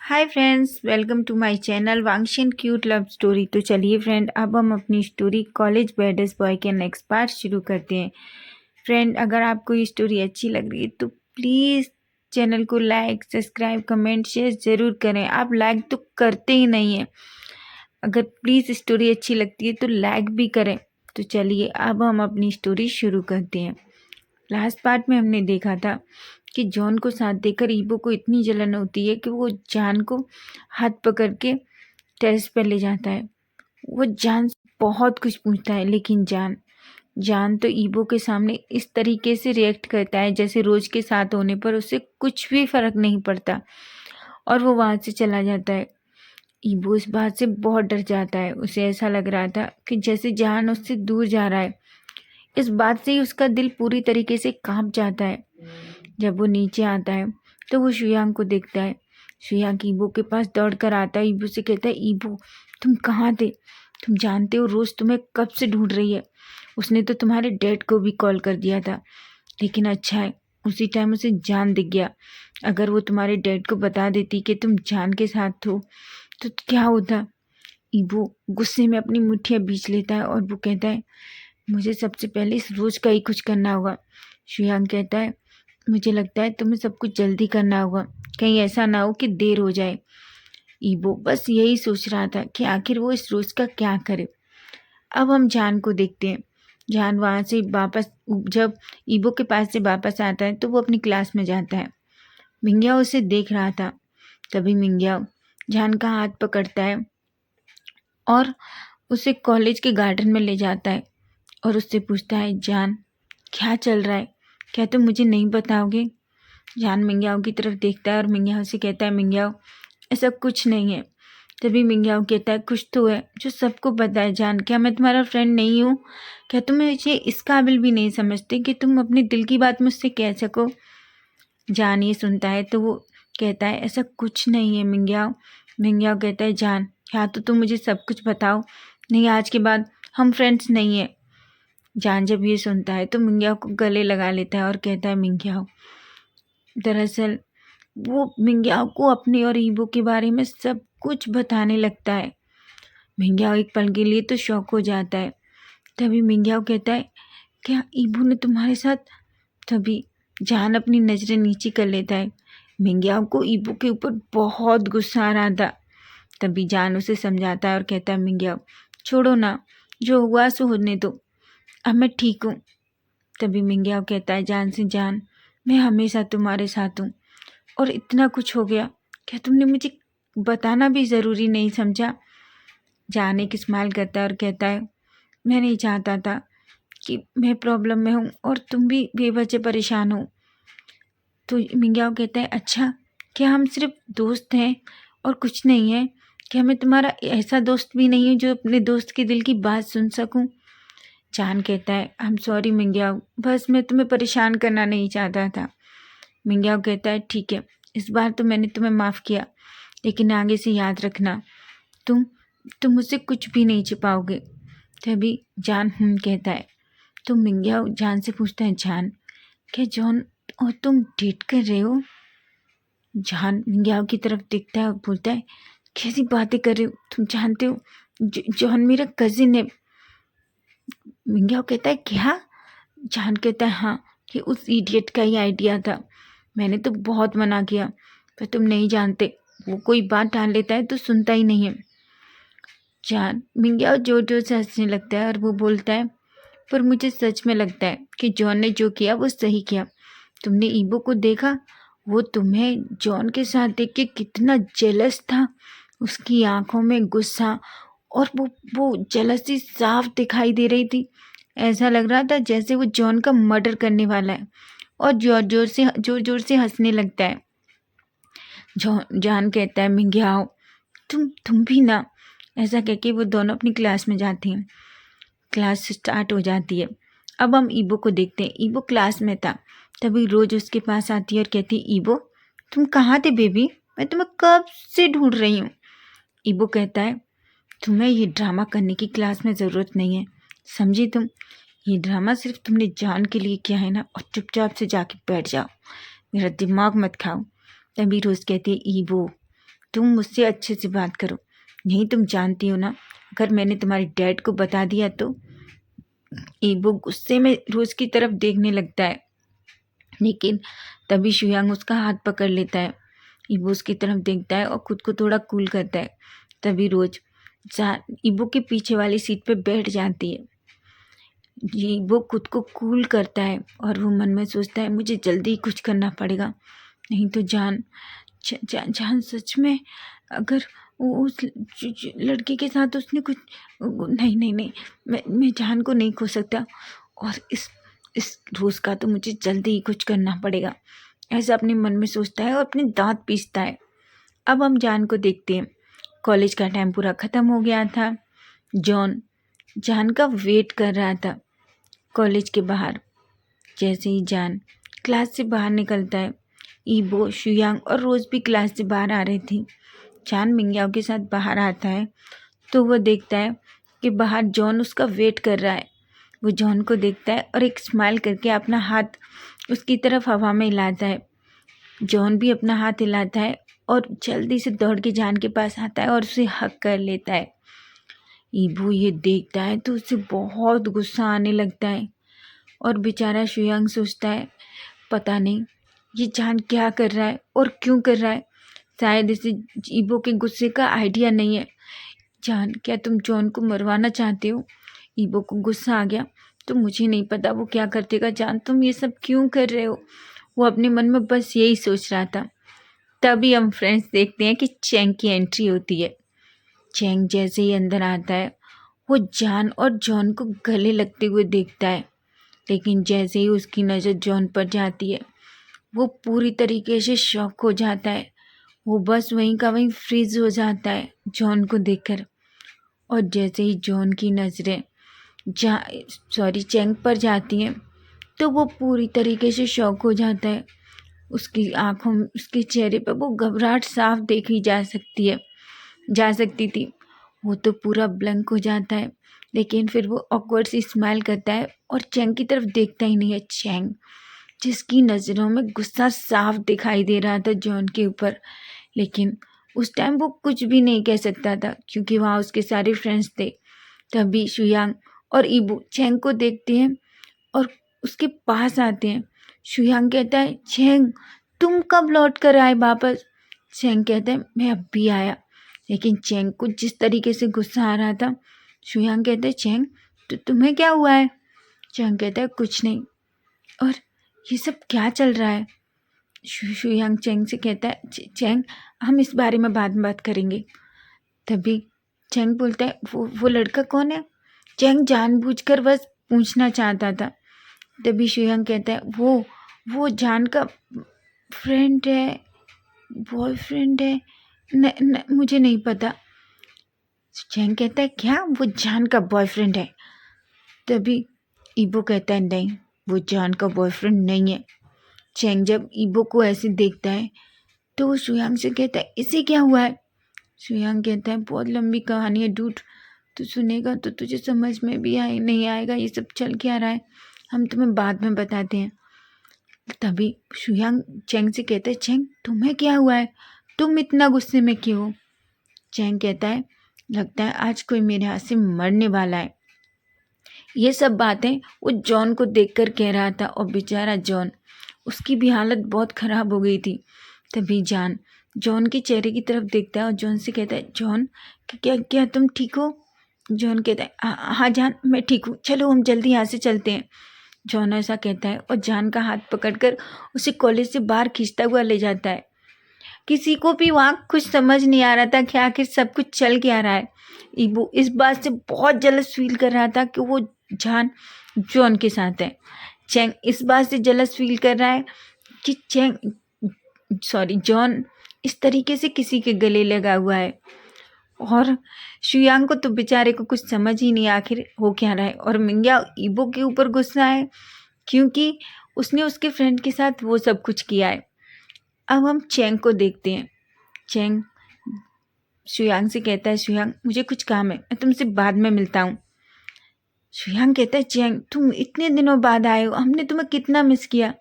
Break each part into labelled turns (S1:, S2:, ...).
S1: Hi friends, welcome to my channel वांगशिन cute love story. तो चलिए फ्रेंड, अब हम अपनी स्टोरी कॉलेज बैडर्स बॉय के नेक्स्ट पार्ट शुरू करते हैं। फ्रेंड, अगर आपको ये स्टोरी अच्छी लग रही है तो प्लीज़ चैनल को लाइक, सब्सक्राइब, कमेंट, शेयर ज़रूर करें। आप लाइक तो करते ही नहीं हैं। अगर प्लीज़ स्टोरी अच्छी लगती है तो लाइक भी करें। तो चलिए अब हम अपनी स्टोरी शुरू करते हैं। लास्ट पार्ट में हमने देखा था कि जॉन को साथ देकर ईबो को इतनी जलन होती है कि वो जान को हाथ पकड़ के टेरेस पर ले जाता है। वो जान से बहुत कुछ पूछता है, लेकिन जान तो ईबो के सामने इस तरीके से रिएक्ट करता है जैसे रोज के साथ होने पर उसे कुछ भी फर्क नहीं पड़ता, और वो वहां से चला जाता है। ईबो इस बात से बहुत डर जाता है। उसे ऐसा लग रहा था कि जैसे जान उससे दूर जा रहा है। इस बात से ही उसका दिल पूरी तरीके से कांप जाता है। जब वो नीचे आता है तो वो शुयांग को देखता है। शुयांग ईबो के पास दौड़ कर आता है। ईबो से कहता है, ईबो तुम कहाँ थे? तुम जानते हो रोज तुम्हें कब से ढूंढ रही है। उसने तो तुम्हारे डैड को भी कॉल कर दिया था, लेकिन अच्छा है उसी टाइम उसे जान दिख गया। अगर वो तुम्हारे डैड को बता देती कि तुम जान के साथ हो तो क्या होता? ईबो गुस्से में अपनी मुट्ठियां बींच लेता है और वो कहता है, मुझे सबसे पहले इस रोज का ही कुछ करना होगा। शुयांग कहता है, मुझे लगता है तुम्हें सब कुछ जल्दी करना होगा, कहीं ऐसा ना हो कि देर हो जाए। ईबो बस यही सोच रहा था कि आखिर वो इस रोज का क्या करे। अब हम जान को देखते हैं। जान वहां से वापस, जब ईबो के पास से वापस आता है तो वो अपनी क्लास में जाता है। मिंग्याओ उसे देख रहा था। तभी मिंग्याओ जान का हाथ पकड़ता है और उसे कॉलेज के गार्डन में ले जाता है और उससे पूछता है, जान क्या चल रहा है? क्या तुम मुझे नहीं बताओगे? जान मिंग्याओ की तरफ देखता है और मिंग्याओ से कहता है, मिंग्याओ ऐसा कुछ नहीं है। तभी मिंग्याओ कहता है, कुछ तो है जो सबको पता है। जान, क्या मैं तुम्हारा फ्रेंड नहीं हूँ? क्या तुम मुझे इस काबिल भी नहीं समझते कि तुम अपने दिल की बात मुझसे कह सको? जान ये सुनता है तो वो कहता है, ऐसा कुछ नहीं है मिंग्याओ। मिंग्याओ कहता है, जान या तो तुम मुझे सब कुछ बताओ, नहीं आज के बाद हम फ्रेंड्स नहीं है। जान जब ये सुनता है तो मिंग्याओ को गले लगा लेता है और कहता है, मिंग्याओ दरअसल वो मिंग्याओ को अपने और ईबो के बारे में सब कुछ बताने लगता है। मिंग्याओ एक पल के लिए तो शॉक हो जाता है। तभी मिंग्याओ कहता है, क्या ईबो ने तुम्हारे साथ? तभी जान अपनी नजरें नीचे कर लेता है। मिंग्याओ को ईबो के ऊपर बहुत गुस्सा आ रहा था। तभी जान उसे समझाता है और कहता है, मिंग्याओ छोड़ो ना, जो हुआ सो होने दो, अब मैं ठीक हूँ। तभी मिंग्याओ कहता है जान से, जान मैं हमेशा तुम्हारे साथ हूँ और इतना कुछ हो गया, क्या तुमने मुझे बताना भी ज़रूरी नहीं समझा? जान एक स्माइल करता है और कहता है, मैं नहीं चाहता था कि मैं प्रॉब्लम में हूँ और तुम भी बेवजह परेशान हो। तो मिंग्याओ कहता है, अच्छा क्या हम सिर्फ दोस्त हैं और कुछ नहीं है? क्या मैं तुम्हारा ऐसा दोस्त भी नहीं हूँ जो अपने दोस्त के दिल की बात सुन सकूँ? जान कहता है, आई एम सॉरी मिंग्याओ, बस मैं तुम्हें परेशान करना नहीं चाहता था। मिंग्याओ कहता है, ठीक है इस बार तो मैंने तुम्हें माफ़ किया, लेकिन आगे से याद रखना, तुम तुम मुझसे कुछ भी नहीं छिपाओगे। तभी जान कहता है। तो मिंग्याओ जान से पूछता है, जान क्या जॉन और तुम डेट कर रहे हो? जान मिंग्याओ की तरफ देखता है और बोलता है, कैसी बातें कर रहे हो? तुम जानते हो जॉन मेरा कजिन है। मिंग्याओ कहता है, क्या? जान कहता है, हाँ, कि उस इडियट का ही आइडिया था। मैंने तो बहुत मना किया, पर तुम नहीं जानते, वो कोई बात टाल लेता है तो सुनता ही नहीं है। जान मिंग्याओ जोर जोर से हंसने लगता है और वो बोलता है, पर मुझे सच में लगता है कि जॉन ने जो किया वो सही किया। तुमने ईबो को देखा? वो तुम्हें जॉन के साथ देख के कितना जेलस था। उसकी आंखों में गुस्सा और वो जेलसी साफ दिखाई दे रही थी। ऐसा लग रहा था जैसे वो जॉन का मर्डर करने वाला है, और जोर जोर से हंसने लगता है। जान कहता है, मिंग्याओ तुम भी ना। ऐसा कह के वो दोनों अपनी क्लास में जाती हैं। क्लास स्टार्ट हो जाती है। अब हम ईबो को देखते हैं। ईबो क्लास में था। तभी रोज उसके पास आती है और कहती, ईबो तुम कहाँ थे बेबी? मैं तुम्हें कब से ढूंढ रही हूँ। ईबो कहता है, तुम्हें ये ड्रामा करने की क्लास में ज़रूरत नहीं है, समझी तुम? ये ड्रामा सिर्फ तुमने जान के लिए किया है ना, और चुपचाप से जाके बैठ जाओ, मेरा दिमाग मत खाओ। तभी रोज कहती है, ईबो तुम मुझसे अच्छे से बात करो, नहीं तुम जानती हो ना, अगर मैंने तुम्हारे डैड को बता दिया तो। ईबो गुस्से में रोज की तरफ देखने लगता है, लेकिन तभी शुयांग उसका हाथ पकड़ लेता है। ईबो उसकी तरफ देखता है और खुद को थोड़ा कूल करता है। तभी रोज ईबो के पीछे वाली सीट पे बैठ जाती है। ईबो खुद को कूल करता है और वो मन में सोचता है मुझे जल्दी कुछ करना पड़ेगा, नहीं तो जान सच में अगर उस लड़के के साथ उसने कुछ, नहीं नहीं नहीं, मैं जान को नहीं खो सकता, और इस रोज़ का तो मुझे जल्दी ही कुछ करना पड़ेगा, ऐसा अपने मन में सोचता है और अपने दांत पीसता है। अब हम जान को देखते हैं। कॉलेज का टाइम पूरा ख़त्म हो गया था। जॉन जान का वेट कर रहा था कॉलेज के बाहर। जैसे ही जान क्लास से बाहर निकलता है, ईबो, शुयांग और रोज़ भी क्लास से बाहर आ रही थी। जान मिंग्याओ के साथ बाहर आता है तो वह देखता है कि बाहर जॉन उसका वेट कर रहा है। वो जॉन को देखता है और एक स्माइल करके अपना हाथ उसकी तरफ हवा में हिलाता है। जॉन भी अपना हाथ हिलाता है और जल्दी से दौड़ के जान के पास आता है और उसे हक कर लेता है। ईबो ये देखता है तो उसे बहुत गुस्सा आने लगता है और बेचारा शुयांग सोचता है पता नहीं ये जान क्या कर रहा है और क्यों कर रहा है, शायद इसे ईबो के गुस्से का आइडिया नहीं है। जान, क्या तुम जॉन को मरवाना चाहते हो? ईबो को गुस्सा आ गया, तो मुझे नहीं पता वो क्या कर देगा। जान, तुम ये सब क्यों कर रहे हो? वो अपने मन में बस यही सोच रहा था। तभी हम फ्रेंड्स देखते हैं कि चैंग की एंट्री होती है। चैंग जैसे ही अंदर आता है वो जान और जॉन को गले लगते हुए देखता है, लेकिन जैसे ही उसकी नज़र जॉन पर जाती है वो पूरी तरीके से शॉक हो जाता है। वो बस वहीं का वहीं फ्रीज हो जाता है जॉन को देखकर। और जैसे ही जॉन की नज़रें चैंग पर जाती हैं तो वो पूरी तरीके से शॉक हो जाता है। उसकी आँखों में, उसके चेहरे पर वो घबराहट साफ देखी जा सकती थी। वो तो पूरा ब्लैंक हो जाता है, लेकिन फिर वो ऑकवर्ड सी स्माइल करता है और चैंग की तरफ देखता ही नहीं है। चैंग, जिसकी नज़रों में गुस्सा साफ दिखाई दे रहा था जॉन के ऊपर, लेकिन उस टाइम वो कुछ भी नहीं कह सकता था क्योंकि वहाँ उसके सारे फ्रेंड्स थे। तभी शुयांग और ईबू चैंग को देखते हैं और उसके पास आते हैं। शुयांग कहता है चैंग, तुम कब लौट कर आए वापस? चैंग कहता है मैं अब भी आया। लेकिन चैंग को जिस तरीके से गुस्सा आ रहा था, शुयांग कहता है चैंग तो तुम्हें क्या हुआ है? चैंग कहता है कुछ नहीं। और ये सब क्या चल रहा है? शुयांग चैंग से कहता है चैंग, हम इस बारे में बाद में बात करेंगे। तभी चैंग बोलता है वो लड़का कौन है? चैंग जानबूझकर बस पूछना चाहता था। तभी शुयांग कहता है वो जान का फ्रेंड है, बॉयफ्रेंड है, मुझे नहीं पता। चैंग कहता है क्या वो जान का बॉयफ्रेंड है? तभी ईबो कहता है नहीं, वो जान का बॉयफ्रेंड नहीं है। चैंग जब ईबो को ऐसे देखता है तो वो शुयांग से कहता है इसे क्या हुआ है? शुयांग कहता है बहुत लंबी कहानी है डूड, तू सुनेगा तो तुझे समझ में भी नहीं आएगा ये सब चल क्या रहा है, हम तुम्हें बाद में बताते हैं। तभी शुयांग चैंग से कहता है चैंग तुम्हें क्या हुआ है, तुम इतना गुस्से में क्यों हो? चैंग कहता है लगता है आज कोई मेरे हाथ से मरने वाला है। ये सब बातें वो जॉन को देखकर कह रहा था और बेचारा जॉन, उसकी भी हालत बहुत ख़राब हो गई थी। तभी जॉन के चेहरे की तरफ देखता है और जॉन से कहता है जॉन क्या क्या तुम ठीक हो? जॉन कहता है हाँ जान मैं ठीक हूँ, चलो हम जल्दी यहाँ से चलते हैं। जॉन ऐसा कहता है और जान का हाथ पकड़कर उसे कॉलेज से बाहर खींचता हुआ ले जाता है। किसी को भी वहाँ कुछ समझ नहीं आ रहा था कि आखिर सब कुछ चल क्या रहा है। ईबू इस बात से बहुत जलस फील कर रहा था कि वो जान जॉन के साथ है। चैंग इस बात से जलस फील कर रहा है कि जॉन इस तरीके से किसी के गले लगा हुआ है। और शुयांग को तो बेचारे को कुछ समझ ही नहीं आखिर हो क्या रहा है। और मिंग्या ईबो के ऊपर गुस्सा है क्योंकि उसने उसके फ्रेंड के साथ वो सब कुछ किया है। अब हम चैंग को देखते हैं। चैंग शुयांग से कहता है शुयांग मुझे कुछ काम है, मैं तुमसे बाद में मिलता हूँ। शुयांग कहता है चैंग तुम इतने दिनों बाद आए हो, हमने तुम्हें कितना मिस किया।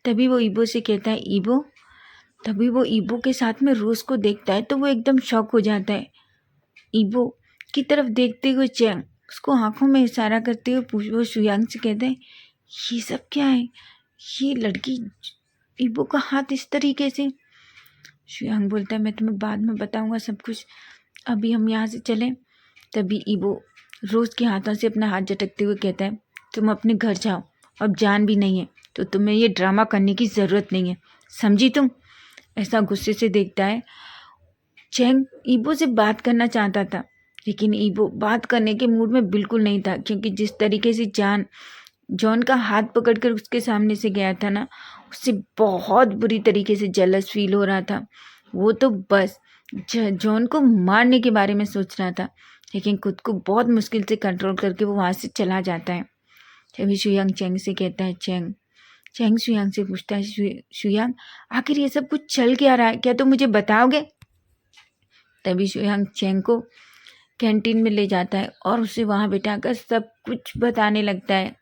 S1: तभी वो ईबो से कहता है ईबो तभी वो ईबो के साथ में रोज को देखता है तो वो एकदम शॉक हो जाता है। ईबो की तरफ देखते हुए चैंग उसको आंखों में इशारा करते हुए वो शुयांग से कहता है, ये सब क्या है? ये लड़की ईबो का हाथ इस तरीके से। शुयांग बोलता है, मैं तुम्हें बाद में बताऊंगा सब कुछ, अभी हम यहाँ से चलें। तभी ईबो रोज के हाथों से अपना हाथ झटकते हुए कहता है, तुम अपने घर जाओ, अब जान भी नहीं है तो तुम्हें ये ड्रामा करने की ज़रूरत नहीं है, समझी तुम? ऐसा गुस्से से देखता है। चैंग ईबो से बात करना चाहता था लेकिन ईबो बात करने के मूड में बिल्कुल नहीं था, क्योंकि जिस तरीके से जॉन का हाथ पकड़कर उसके सामने से गया था ना, उससे बहुत बुरी तरीके से जेलस फील हो रहा था। वो तो बस जॉन को मारने के बारे में सोच रहा था, लेकिन खुद को बहुत मुश्किल से कंट्रोल करके वो वहाँ से चला जाता है। तभी शुयांग चैंग से कहता है, चैंग शुयांग से पूछता है, शुयांग आखिर ये सब कुछ चल क्या रहा है, क्या तुम मुझे बताओगे? तभी शुयांग चैंग को कैंटीन में ले जाता है और उसे वहाँ बिठाकर सब कुछ बताने लगता है।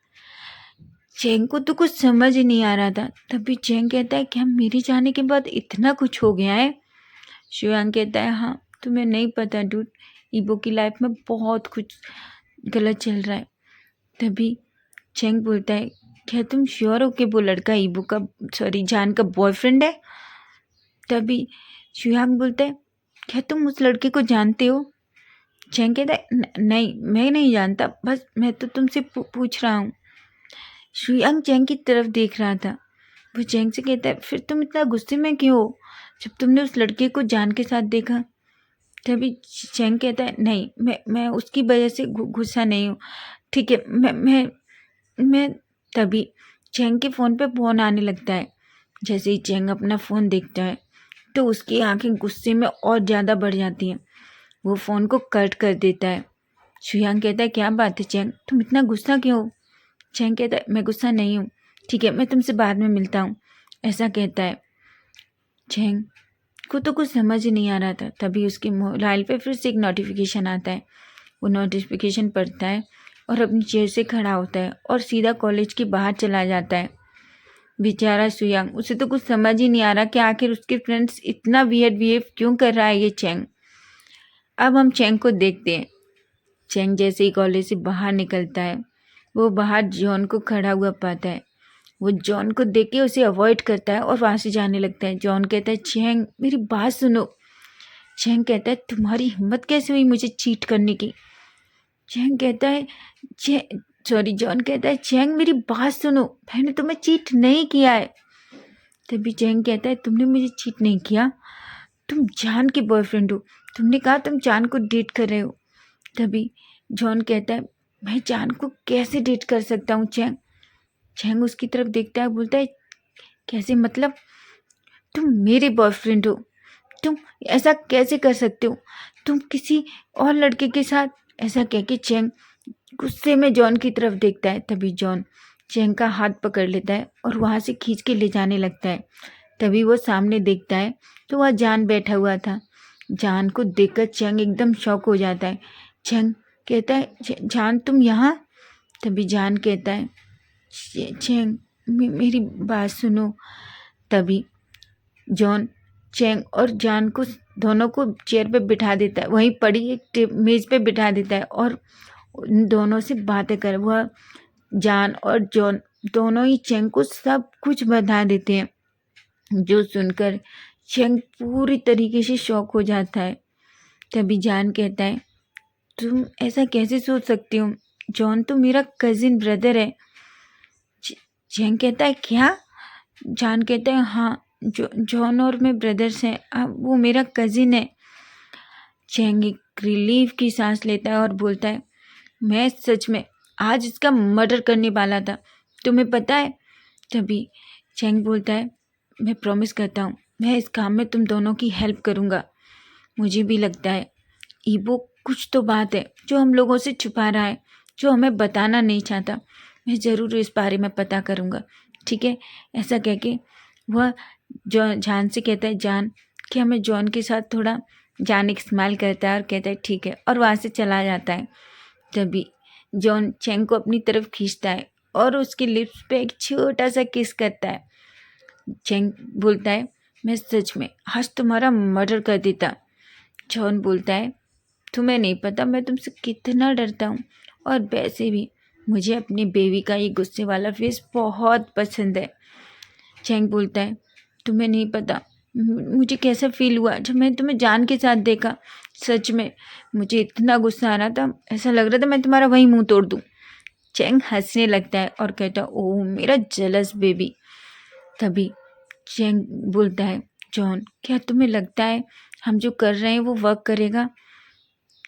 S1: चैंग को तो कुछ समझ ही नहीं आ रहा था। तभी चैंग कहता है, क्या मेरे जाने के बाद इतना कुछ हो गया है? शुयांग कहता है, हाँ, तुम्हें नहीं पता डूड, ईबो की लाइफ में बहुत कुछ गलत चल रहा है। तभी चैंग बोलता है, क्या तुम श्योर हो कि वो लड़का जान का बॉयफ्रेंड है? तभी शुयांग बोलता है, क्या तुम उस लड़के को जानते हो? चैंग कहता है, नहीं, मैं नहीं जानता, बस मैं तो तुमसे पूछ रहा हूँ। शुयांग चैंग की तरफ देख रहा था। वो चैंग से कहता है, फिर तुम इतना गुस्से में क्यों हो जब तुमने उस लड़के को जान के साथ देखा? तभी चैंग कहता है, नहीं, मैं उसकी वजह से गुस्सा नहीं हूँ, ठीक है, मैं तभी चैंग के फ़ोन पे फ़ोन आने लगता है। जैसे ही चैंग अपना फ़ोन देखता है तो उसकी आंखें गुस्से में और ज़्यादा बढ़ जाती हैं। वो फ़ोन को कट कर देता है। शुयांग कहता है, क्या बात है चैंग, तुम इतना गुस्सा क्यों हो? चैंग कहता है, मैं गुस्सा नहीं हूँ, ठीक है, मैं तुमसे बाद में मिलता हूँ, ऐसा कहता है। चैंग को तो कुछ समझ ही नहीं आ रहा था। तभी उसके मोबाइल पे फिर से एक नोटिफिकेशन आता है। वो नोटिफिकेशन पढ़ता है और अपनी चेयर से खड़ा होता है और सीधा कॉलेज के बाहर चला जाता है। बेचारा शुयांग, उसे तो कुछ समझ ही नहीं आ रहा कि आखिर उसके फ्रेंड्स इतना वियर्ड बिहेव क्यों कर रहा है ये चैंग। अब हम चैंग को देखते हैं। चैंग जैसे ही कॉलेज से बाहर निकलता है, वो बाहर जॉन को खड़ा हुआ पाता है। वो जॉन को देख के उसे अवॉइड करता है और वहाँ से जाने लगता है। जॉन कहता है, चैंग मेरी बात सुनो। चैंग कहता है, तुम्हारी हिम्मत कैसे हुई मुझे चीट करने की? चैंग कहता है, जॉन कहता है, चैंग मेरी बात सुनो, मैंने तुम्हें चीट नहीं किया है। तभी चैंग कहता है, तुमने मुझे चीट नहीं किया, तुम जान के बॉयफ्रेंड हो, तुमने कहा तुम जान को डेट कर रहे हो। तभी जॉन कहता है, मैं जान को कैसे डेट कर सकता हूँ चैंग? चैंग उसकी तरफ देखता है, बोलता है, कैसे मतलब? तुम मेरे बॉयफ्रेंड हो, तुम ऐसा कैसे कर सकते हो? तुम किसी और लड़के के साथ? ऐसा कह के चैंग गुस्से में जॉन की तरफ देखता है। तभी जॉन चैंग का हाथ पकड़ लेता है और वहाँ से खींच के ले जाने लगता है। तभी वो सामने देखता है तो वह जान बैठा हुआ था। जान को देखकर चैंग एकदम शॉक हो जाता है। चैंग कहता है, जान तुम यहाँ? तभी जान कहता है, चैंग मेरी बात सुनो। तभी जॉन चैंग और जान को दोनों को चेयर पे बिठा देता है, वहीं पड़ी एक मेज पे बिठा देता है और उन दोनों से बातें कर। वह जान और जॉन दोनों ही चैंग को सब कुछ बता देते हैं, जो सुनकर चैंग पूरी तरीके से शॉक हो जाता है। तभी जान कहता है, तुम ऐसा कैसे सोच सकती हो? जॉन तो मेरा कजिन ब्रदर है। चैंग कहता है, क्या? जान कहता है, हाँ, जॉन और मैं ब्रदर्स हैं, अब वो मेरा कजिन है। चैंग एक रिलीफ की सांस लेता है और बोलता है, मैं सच में आज इसका मर्डर करने वाला था, तुम्हें पता है? तभी चैंग बोलता है, मैं प्रॉमिस करता हूँ मैं इस काम में तुम दोनों की हेल्प करूँगा। मुझे भी लगता है ईबो कुछ तो बात है जो हम लोगों से छुपा रहा है, जो हमें बताना नहीं चाहता। मैं ज़रूर इस बारे में पता करूँगा, ठीक है? ऐसा कह के वह जान से कहता है, जान कि हमें जॉन के साथ थोड़ा। जान एक स्माइल करता है और कहता है, ठीक है, और वहाँ से चला जाता है। तभी जॉन चैंग को अपनी तरफ खींचता है और उसके लिप्स पे एक छोटा सा किस करता है। चैंग बोलता है, मैं सच में आज तुम्हारा मर्डर कर देता। जॉन बोलता है, तुम्हें नहीं पता मैं तुमसे कितना डरता हूँ, और वैसे भी मुझे अपनी बेबी का ये गुस्से वाला फेस बहुत पसंद है। चैंग बोलता है, तुम्हें नहीं पता मुझे कैसा फील हुआ जब मैंने तुम्हें जान के साथ देखा। सच में मुझे इतना गुस्सा आ रहा था, ऐसा लग रहा था मैं तुम्हारा वही मुंह तोड़ दूँ। चैंग हंसने लगता है और कहता, ओह मेरा जेलस बेबी। तभी चैंग बोलता है, जॉन क्या तुम्हें लगता है हम जो कर रहे हैं वो वर्क करेगा?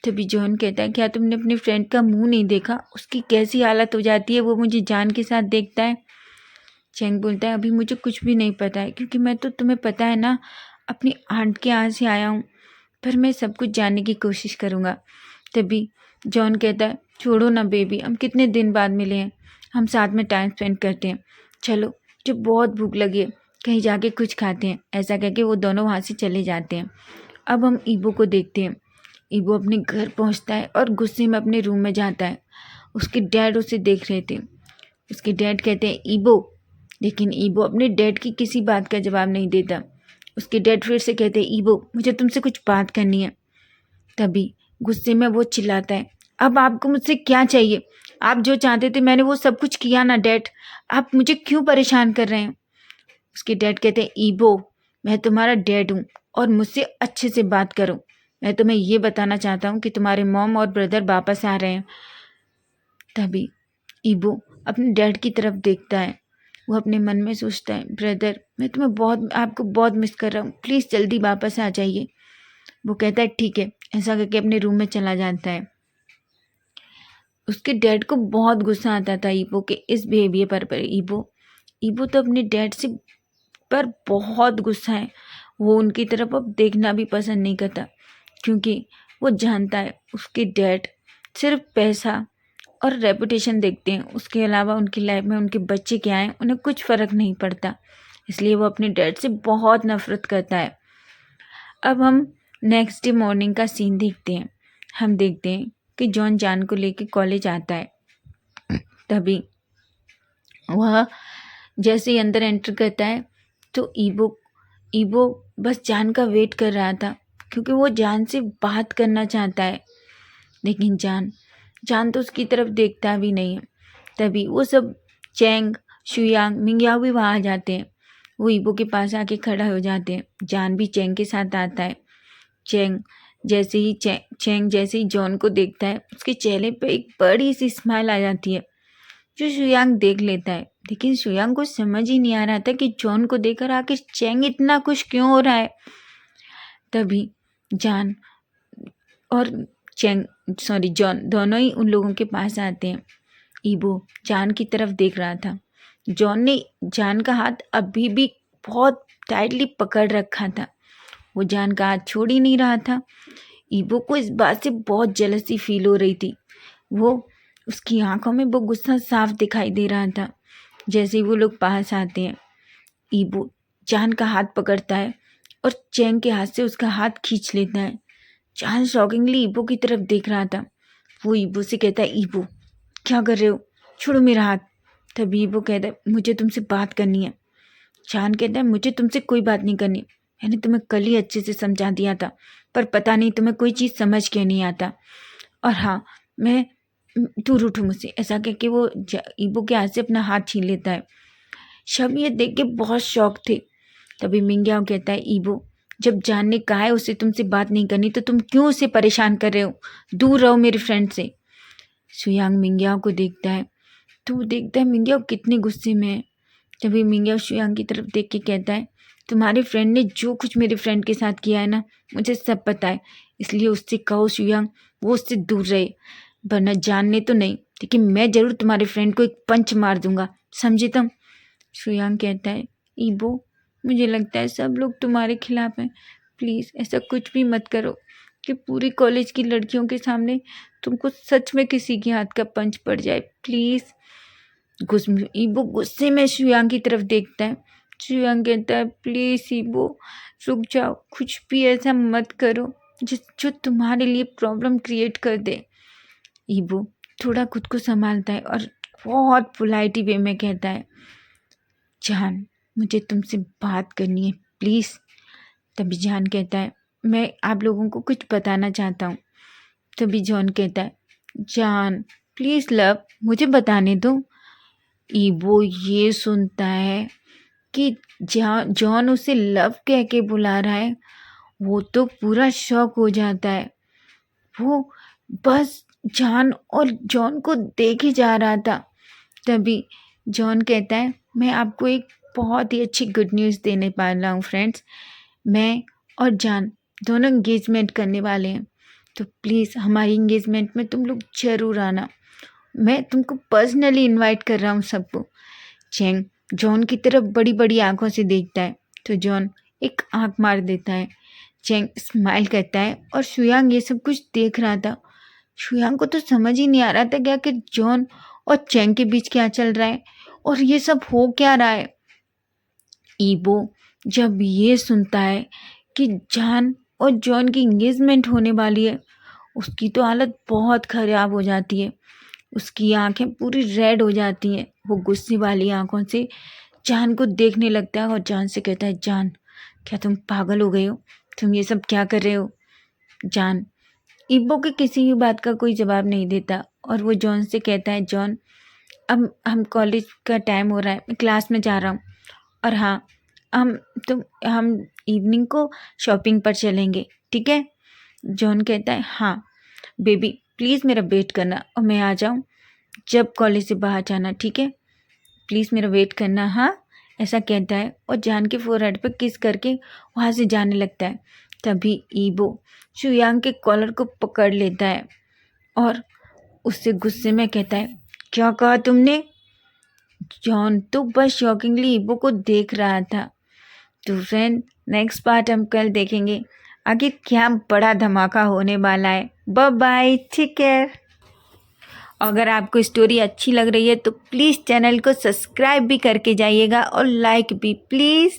S1: तभी जॉन कहता है, क्या तुमने अपने फ्रेंड का मुंह नहीं देखा, उसकी कैसी हालत हो जाती है, वो मुझे जान के साथ देखता है। चैंग बोलता है, अभी मुझे कुछ भी नहीं पता है, क्योंकि मैं तो तुम्हें पता है ना अपनी आंट के यहाँ से आया हूँ, पर मैं सब कुछ जानने की कोशिश करूँगा। तभी जॉन कहता है, छोड़ो ना बेबी, हम कितने दिन बाद मिले हैं, हम साथ में टाइम स्पेंड करते हैं। चलो मुझे बहुत भूख लगी है, कहीं जाके कुछ खाते हैं। ऐसा कह के वो दोनों वहाँ से चले जाते हैं। अब हम ईबो को देखते हैं। ईबो अपने घर पहुँचता है और गुस्से में अपने रूम में जाता है। उसके डैड उसे देख रहे थे। उसके डैड कहते हैं, ईबो। लेकिन ईबो अपने डैड की किसी बात का जवाब नहीं देता। उसके डैड फिर से कहते हैं, ईबो मुझे तुमसे कुछ बात करनी है। तभी गुस्से में वो चिल्लाता है, अब आपको मुझसे क्या चाहिए? आप जो चाहते थे मैंने वो सब कुछ किया ना डैड, आप मुझे क्यों परेशान कर रहे हैं? उसके डैड कहते हैं, ईबो मैं तुम्हारा डैड हूँ और मुझसे अच्छे से बात करो। मैं तुम्हें ये बताना चाहता हूँ कि तुम्हारे मॉम और ब्रदर वापस आ रहे हैं। तभी ईबो अपने डैड की तरफ देखता है। वो अपने मन में सोचता है, ब्रदर मैं तुम्हें आपको बहुत मिस कर रहा हूँ, प्लीज़ जल्दी वापस आ जाइए। वो कहता है, ठीक है। ऐसा करके अपने रूम में चला जाता है। उसके डैड को बहुत गुस्सा आता था ईबो के इस बिहेवियर पर। ईबो तो अपने डैड से पर बहुत गुस्सा है। वो उनकी तरफ अब देखना भी पसंद नहीं करता, क्योंकि वो जानता है उसके डैड सिर्फ पैसा और रेपुटेशन देखते हैं। उसके अलावा उनकी लाइफ में उनके बच्चे क्या हैं उन्हें कुछ फ़र्क नहीं पड़ता। इसलिए वो अपने डैड से बहुत नफरत करता है। अब हम नेक्स्ट डे मॉर्निंग का सीन देखते हैं। हम देखते हैं कि जॉन जान को लेके कॉलेज आता है। तभी वह जैसे ही अंदर एंटर करता है तो ईबो बस जान का वेट कर रहा था, क्योंकि वो जान से बात करना चाहता है। लेकिन जान तो उसकी तरफ देखता भी नहीं है। तभी वो सब चैंग, शुयांग, मिंगयाओ भी वहाँ आ जाते हैं। वो ईबो के पास आके खड़ा हो जाते हैं। जान भी चैंग के साथ आता है। चैंग जैसे ही जॉन को देखता है, उसके चेहरे पे एक बड़ी सी स्माइल आ जाती है, जो शुयांग देख लेता है। लेकिन शुयांग को समझ ही नहीं आ रहा था कि जॉन को देखकर आखिर चैंग इतना खुश क्यों हो रहा है। तभी जान और जॉन दोनों ही उन लोगों के पास आते हैं। ईबो जान की तरफ देख रहा था। जॉन ने जान का हाथ अभी भी बहुत टाइटली पकड़ रखा था। वो जान का हाथ छोड़ ही नहीं रहा था। ईबो को इस बात से बहुत जेलसी फील हो रही थी। उसकी आंखों में वो गुस्सा साफ दिखाई दे रहा था। जैसे ही वो लोग पास आते हैं, ईबो जान का हाथ पकड़ता है और चैंग के हाथ से उसका हाथ खींच लेता है। जान शॉकिंगली ईबो की तरफ देख रहा था। वो ईबो से कहता है, ईबो क्या कर रहे हो, छोड़ो मेरा हाथ। तभी ईबो कहता है, मुझे तुमसे बात करनी है। जान कहता है, मुझे तुमसे कोई बात नहीं करनी, मैंने तुम्हें कल ही अच्छे से समझा दिया था, पर पता नहीं तुम्हें कोई चीज़ समझ क्यों नहीं आता। और हाँ, मैं दूर उठो मुझसे। ऐसा कह के वो ईबो के हाथ से अपना हाथ छीन लेता है। सब ये देख के बहुत शौक थे। तभी मिंग्याओ कहता है, ईबो जब जान ने कहा है उसे तुमसे बात नहीं करनी, तो तुम क्यों उसे परेशान कर रहे हो? दूर रहो मेरे फ्रेंड से। शुयांग मिंग्याओ को देखता है तो वो देखता है मिंग्याओ कितने गुस्से में है। तभी मिंग्याओ शुयांग की तरफ देख के कहता है, तुम्हारे फ्रेंड ने जो कुछ मेरे फ्रेंड के साथ किया है ना, मुझे सब पता है। इसलिए उससे कहो शुयांग वो उससे दूर रहे, वरना जान ने तो नहीं, लेकिन मैं जरूर तुम्हारे फ्रेंड को एक पंच मार दूंगा, समझे तुम? शुयांग कहता है, ईबो मुझे लगता है सब लोग तुम्हारे खिलाफ हैं, प्लीज़ ऐसा कुछ भी मत करो कि पूरी कॉलेज की लड़कियों के सामने तुमको सच में किसी के हाथ का पंच पड़ जाए, प्लीज़। ईबो गुस्से में शुयांग की तरफ देखता है। शुयांग कहता है, प्लीज़ ईबो रुक जाओ, कुछ भी ऐसा मत करो जो तुम्हारे लिए प्रॉब्लम क्रिएट कर दे। ईबो थोड़ा खुद को संभालता है और बहुत पोलाइट वे में कहता है, जान मुझे तुमसे बात करनी है, प्लीज़ तभी जॉन कहता है मैं आप लोगों को कुछ बताना चाहता हूँ। तभी जॉन कहता है जॉन प्लीज़ लव मुझे बताने दो। ईबो ये सुनता है कि जॉन उसे लव कह के बुला रहा है, वो तो पूरा शॉक हो जाता है। वो बस जॉन और जॉन को देखे जा रहा था। तभी जॉन कहता है मैं आपको एक बहुत ही अच्छी गुड न्यूज़ देने वाला हूँ फ्रेंड्स। मैं और जॉन दोनों इंगेजमेंट करने वाले हैं, तो प्लीज़ हमारी इंगेजमेंट में तुम लोग ज़रूर आना। मैं तुमको पर्सनली इनवाइट कर रहा हूँ सबको। चैंग जॉन की तरफ बड़ी बड़ी आंखों से देखता है, तो जॉन एक आंख मार देता है। चैंग स्माइल करता है और शुयांग ये सब कुछ देख रहा था। शुयांग को तो समझ ही नहीं आ रहा था क्या कि जॉन और चैंग के बीच क्या चल रहा है और ये सब हो क्या रहा है। ईबो जब ये सुनता है कि जॉन और जॉन की इंगेजमेंट होने वाली है, उसकी तो हालत बहुत ख़राब हो जाती है। उसकी आंखें पूरी रेड हो जाती हैं। वो गुस्से वाली आंखों से जॉन को देखने लगता है और जॉन से कहता है जॉन क्या तुम पागल हो गए हो, तुम ये सब क्या कर रहे हो। जॉन ईबो के किसी भी बात का कोई जवाब नहीं देता और वो जॉन से कहता है जॉन अब हम कॉलेज का टाइम हो रहा है, मैं क्लास में जा रहा हूँ, और हाँ हम इवनिंग को शॉपिंग पर चलेंगे, ठीक है। जॉन कहता है हाँ बेबी प्लीज़ मेरा वेट करना और मैं आ जाऊँ जब कॉलेज से बाहर जाना, ठीक है, प्लीज़ मेरा वेट करना, हाँ ऐसा कहता है और जॉन के फोरहेड पर किस करके वहाँ से जाने लगता है। तभी ईबो शुयांग के कॉलर को पकड़ लेता है और उससे गुस्से में कहता है क्या कहा तुमने। जॉन तो बस शॉकिंगली ईबो को देख रहा था। तो फ्रेंड नेक्स्ट पार्ट हम कल देखेंगे आखिर क्या बड़ा धमाका होने वाला है। Bye bye, take care. अगर आपको स्टोरी अच्छी लग रही है तो प्लीज़ चैनल को सब्सक्राइब भी करके जाइएगा और लाइक भी प्लीज़।